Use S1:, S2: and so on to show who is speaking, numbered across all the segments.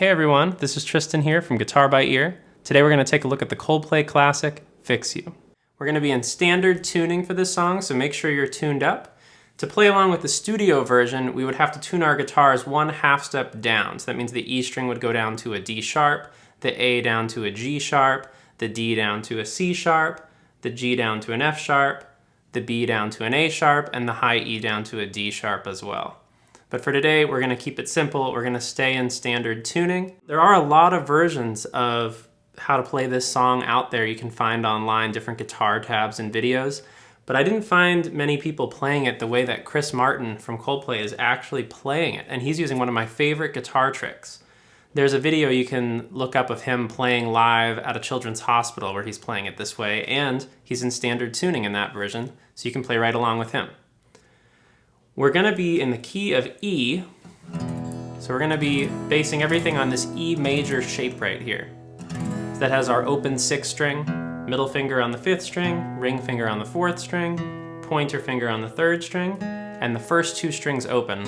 S1: Hey everyone, this is Tristan here from Guitar by Ear. Today we're going to take a look at the Coldplay classic, Fix You. We're going to be in standard tuning for this song, so make sure you're tuned up. To play along with the studio version, we would have to tune our guitars one half step down. So that means the E string would go down to a D sharp, the A down to a G sharp, the D down to a C sharp, the G down to an F sharp, the B down to an A sharp, and the high E down to a D sharp as well. But for today, we're going to keep it simple. We're going to stay in standard tuning. There are a lot of versions of how to play this song out there. You can find online different guitar tabs and videos, but I didn't find many people playing it the way that Chris Martin from Coldplay is actually playing it, and he's using one of my favorite guitar tricks. There's a video you can look up of him playing live at a children's hospital where he's playing it this way, and he's in standard tuning in that version, so you can play right along with him. We're going to be in the key of E, so we're going to be basing everything on this E major shape right here. So that has our open 6th string, middle finger on the 5th string, ring finger on the 4th string, pointer finger on the 3rd string, and the first 2 strings open.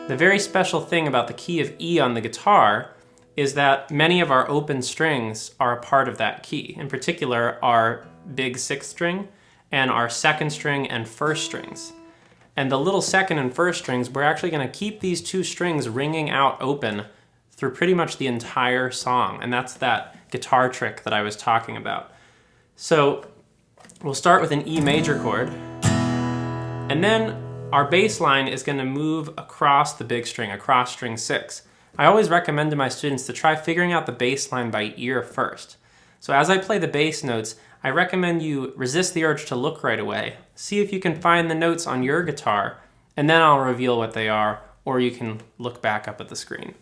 S1: The very special thing about the key of E on the guitar is that many of our open strings are a part of that key. In particular, our big 6th string and our 2nd string and 1st strings. And the little 2nd and 1st strings, we're actually going to keep these 2 strings ringing out open through pretty much the entire song. And that's that guitar trick that I was talking about. So we'll start with an E major chord. And then our bass line is going to move across the big string, across string 6. I always recommend to my students to try figuring out the bass line by ear first. So as I play the bass notes, I recommend you resist the urge to look right away. See if you can find the notes on your guitar, and then I'll reveal what they are, or you can look back up at the screen.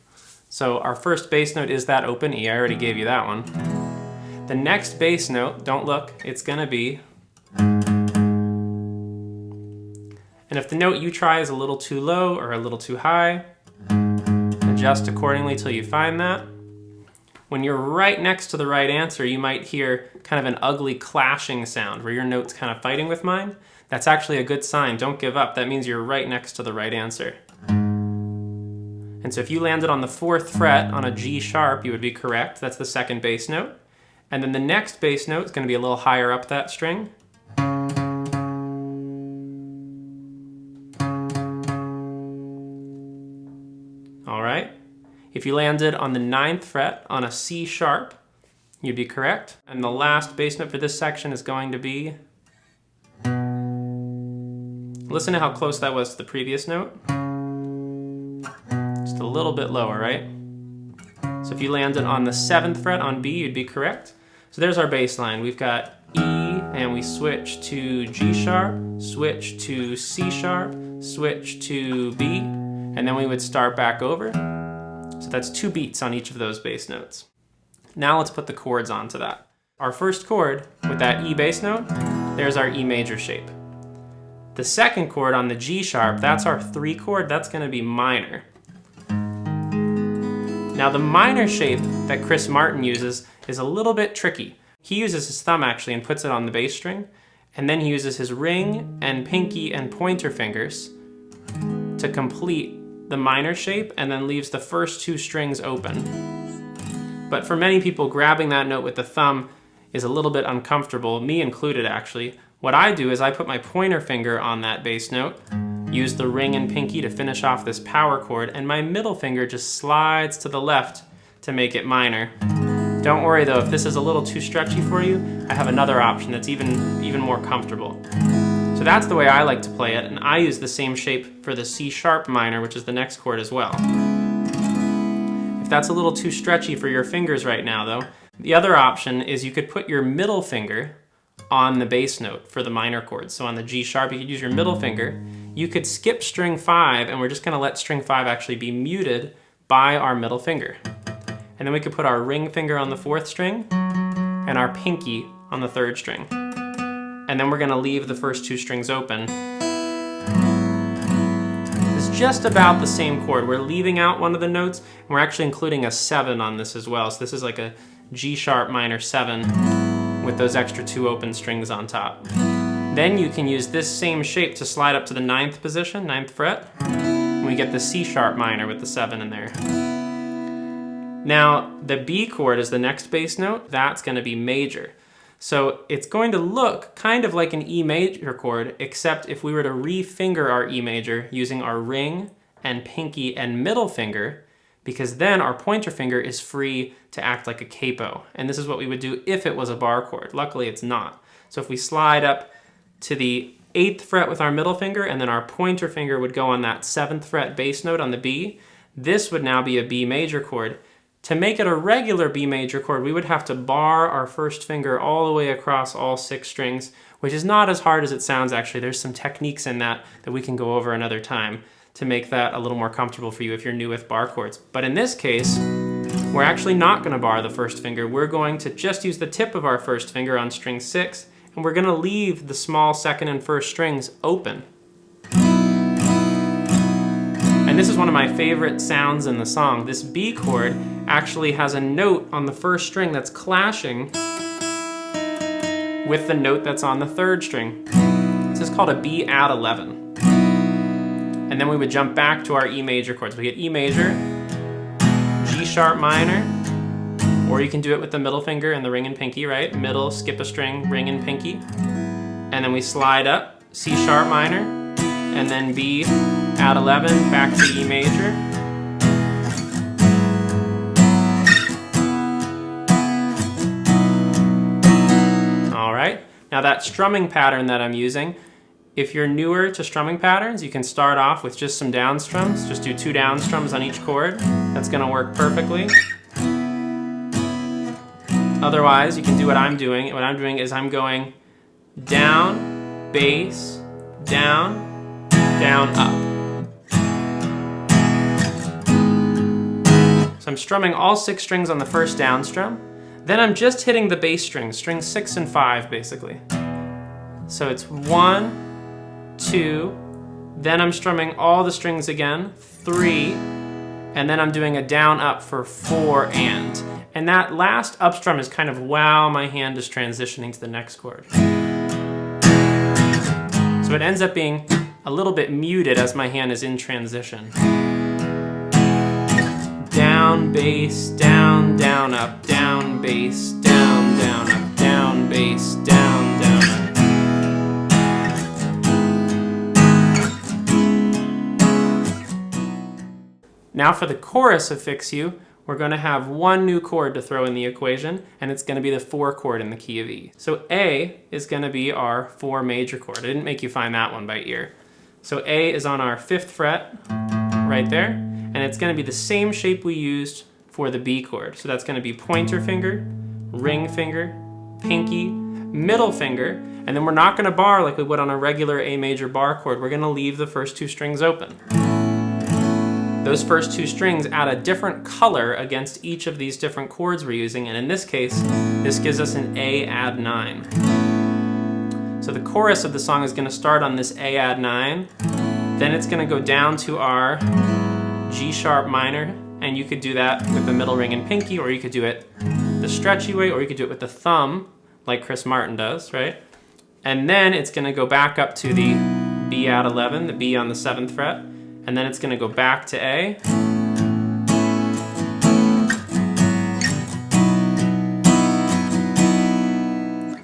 S1: So our first bass note is that open E. I already gave you that one. The next bass note, don't look, it's going to be... And if the note you try is a little too low or a little too high, adjust accordingly till you find that. When you're right next to the right answer, you might hear kind of an ugly clashing sound where your note's kind of fighting with mine. That's actually a good sign. Don't give up. That means you're right next to the right answer. And so if you landed on the 4th fret on a G sharp, you would be correct. That's the 2nd bass note. And then the next bass note is going to be a little higher up that string. All right. If you landed on the 9th fret on a C sharp, you'd be correct. And the last bass note for this section is going to be... Listen to how close that was to the previous note. Just a little bit lower, right? So if you landed on the 7th fret on B, you'd be correct. So there's our bass line. We've got E, and we switch to G sharp, switch to C sharp, switch to B, and then we would start back over. So that's 2 beats on each of those bass notes. Now let's put the chords onto that. Our first chord with that E bass note, there's our E major shape. The second chord on the G sharp, that's our 3 chord, that's going to be minor. Now the minor shape that Chris Martin uses is a little bit tricky. He uses his thumb actually and puts it on the bass string, and then he uses his ring and pinky and pointer fingers to complete the minor shape, and then leaves the first 2 strings open. But for many people, grabbing that note with the thumb is a little bit uncomfortable, me included actually. What I do is I put my pointer finger on that bass note, use the ring and pinky to finish off this power chord, and my middle finger just slides to the left to make it minor. Don't worry though, if this is a little too stretchy for you, I have another option that's even more comfortable. So that's the way I like to play it, and I use the same shape for the C sharp minor, which is the next chord as well. If that's a little too stretchy for your fingers right now though, the other option is you could put your middle finger on the bass note for the minor chords. So on the G sharp, you could use your middle finger. You could skip string 5, and we're just gonna let string 5 actually be muted by our middle finger. And then we could put our ring finger on the 4th string and our pinky on the 3rd string. And then we're going to leave the first 2 strings open. It's just about the same chord. We're leaving out one of the notes, and we're actually including a 7 on this as well. So this is like a G sharp minor 7 with those extra 2 open strings on top. Then you can use this same shape to slide up to the 9th position, 9th fret, and we get the C sharp minor with the 7 in there. Now, the B chord is the next bass note. That's going to be major. So it's going to look kind of like an E major chord, except if we were to re-finger our E major using our ring and pinky and middle finger, because then our pointer finger is free to act like a capo. And this is what we would do if it was a bar chord. Luckily, it's not. So if we slide up to the 8th fret with our middle finger, and then our pointer finger would go on that 7th fret bass note on the B, this would now be a B major chord. To make it a regular B major chord, we would have to bar our first finger all the way across all 6 strings, which is not as hard as it sounds actually. There's some techniques in that we can go over another time to make that a little more comfortable for you if you're new with bar chords. But in this case, we're actually not going to bar the first finger. We're going to just use the tip of our first finger on string 6, and we're going to leave the small second and first strings open. And this is one of my favorite sounds in the song. This B chord actually has a note on the first string that's clashing with the note that's on the 3rd string. This is called a B add 11. And then we would jump back to our E major chords. We get E major, G sharp minor, or you can do it with the middle finger and the ring and pinky, right? Middle, skip a string, ring and pinky. And then we slide up, C sharp minor, and then B add 11, back to E major. All right, now that strumming pattern that I'm using, if you're newer to strumming patterns, you can start off with just some down strums. Just do 2 down strums on each chord. That's gonna work perfectly. Otherwise, you can do what I'm doing. What I'm doing is I'm going down, bass, down, down, up. So I'm strumming all 6 strings on the first down strum. Then I'm just hitting the bass strings, strings 6 and 5 basically. So it's 1, 2, then I'm strumming all the strings again, 3, and then I'm doing a down up for 4 and. And that last up strum is kind of while my hand is transitioning to the next chord. So it ends up being a little bit muted as my hand is in transition. Down, bass, down, down, up, down, bass, down, down, up, down, bass, down, down, up. Now for the chorus of Fix You, we're going to have one new chord to throw in the equation, and it's going to be the 4 chord in the key of E. So A is going to be our 4 major chord. I didn't make you find that one by ear. So A is on our 5th fret, right there, and it's going to be the same shape we used for the B chord. So that's going to be pointer finger, ring finger, pinky, middle finger, and then we're not going to bar like we would on a regular A major bar chord. We're going to leave the first 2 strings open. Those first 2 strings add a different color against each of these different chords we're using, and in this case, this gives us an A add 9. So the chorus of the song is going to start on this A add 9, then it's going to go down to our G sharp minor, and you could do that with the middle ring and pinky, or you could do it the stretchy way, or you could do it with the thumb, like Chris Martin does, right? And then it's going to go back up to the B add 11, the B on the 7th fret, and then it's going to go back to A.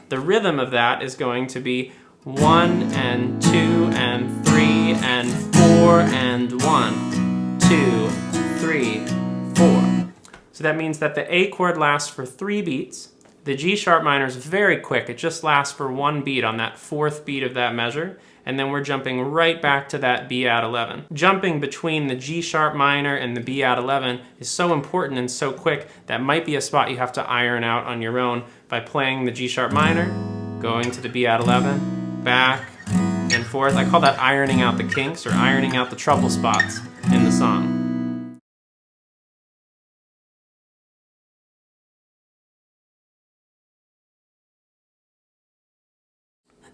S1: The rhythm of that is going to be 1 and 2 and 3 and 4 and 1, 2, 3, 4. So that means that the A chord lasts for 3 beats. The G sharp minor is very quick. It just lasts for 1 beat on that 4th beat of that measure. And then we're jumping right back to that B add 11. Jumping between the G sharp minor and the B add 11 is so important and so quick that might be a spot you have to iron out on your own by playing the G sharp minor, going to the B add 11, back and forth. I call that ironing out the kinks or ironing out the trouble spots in the song.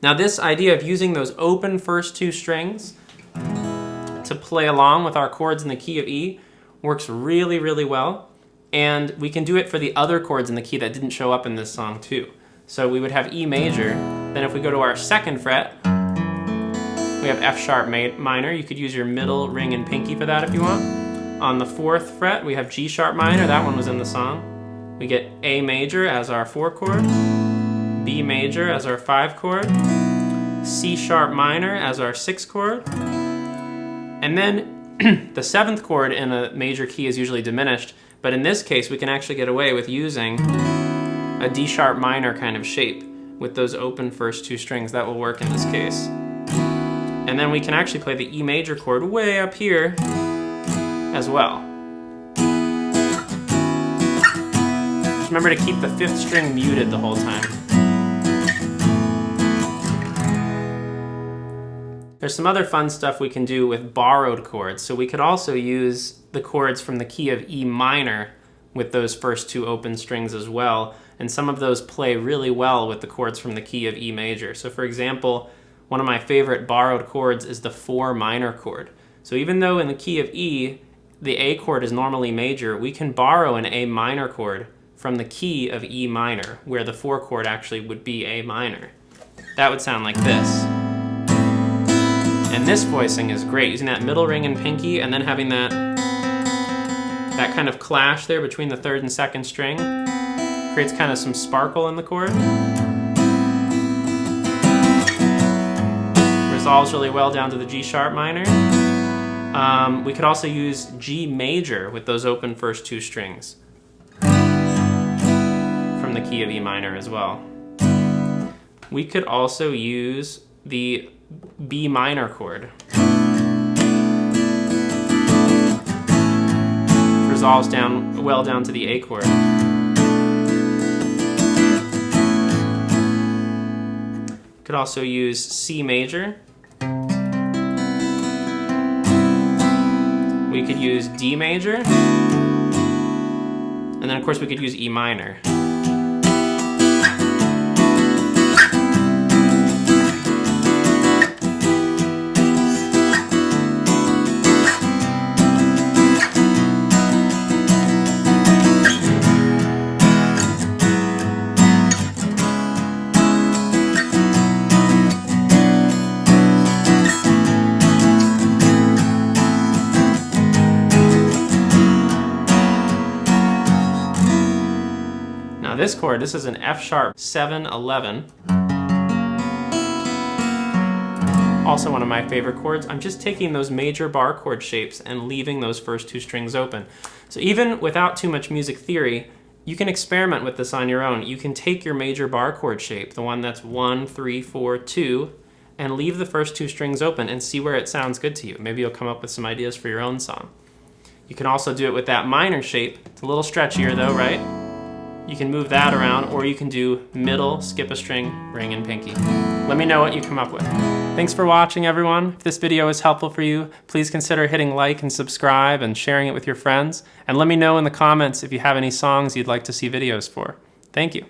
S1: Now this idea of using those open first 2 strings to play along with our chords in the key of E works really, really well. And we can do it for the other chords in the key that didn't show up in this song too. So we would have E major, then if we go to our 2nd fret, we have F sharp minor. You could use your middle ring and pinky for that if you want. On the 4th fret, we have G sharp minor. That one was in the song. We get A major as our 4 chord, B major as our 5 chord, C sharp minor as our 6 chord, and then the 7th chord in a major key is usually diminished, but in this case we can actually get away with using a D sharp minor kind of shape with those open first 2 strings. That will work in this case. And then we can actually play the E major chord way up here as well. Just remember to keep the 5th string muted the whole time. There's some other fun stuff we can do with borrowed chords. So we could also use the chords from the key of E minor with those first 2 open strings as well. And some of those play really well with the chords from the key of E major. So for example, one of my favorite borrowed chords is the 4 minor chord. So even though in the key of E, the A chord is normally major, we can borrow an A minor chord from the key of E minor, where the 4 chord actually would be A minor. That would sound like this. And this voicing is great, using that middle ring and pinky and then having that kind of clash there between the 3rd and 2nd string. Creates kind of some sparkle in the chord. Resolves really well down to the G sharp minor. We could also use G major with those open first 2 strings from the key of E minor as well. We could also use the B minor chord. Resolves well down to the A chord. Could also use C major. We could use D major. And then of course we could use E minor. This chord, this is an F sharp 7-11. Also one of my favorite chords. I'm just taking those major bar chord shapes and leaving those first 2 strings open. So even without too much music theory, you can experiment with this on your own. You can take your major bar chord shape, the one that's 1, 3, 4, 2, and leave the first 2 strings open and see where it sounds good to you. Maybe you'll come up with some ideas for your own song. You can also do it with that minor shape. It's a little stretchier though, right? You can move that around, or you can do middle, skip a string, ring, and pinky. Let me know what you come up with. Thanks for watching, everyone. If this video is helpful for you, please consider hitting like and subscribe and sharing it with your friends. And let me know in the comments if you have any songs you'd like to see videos for. Thank you.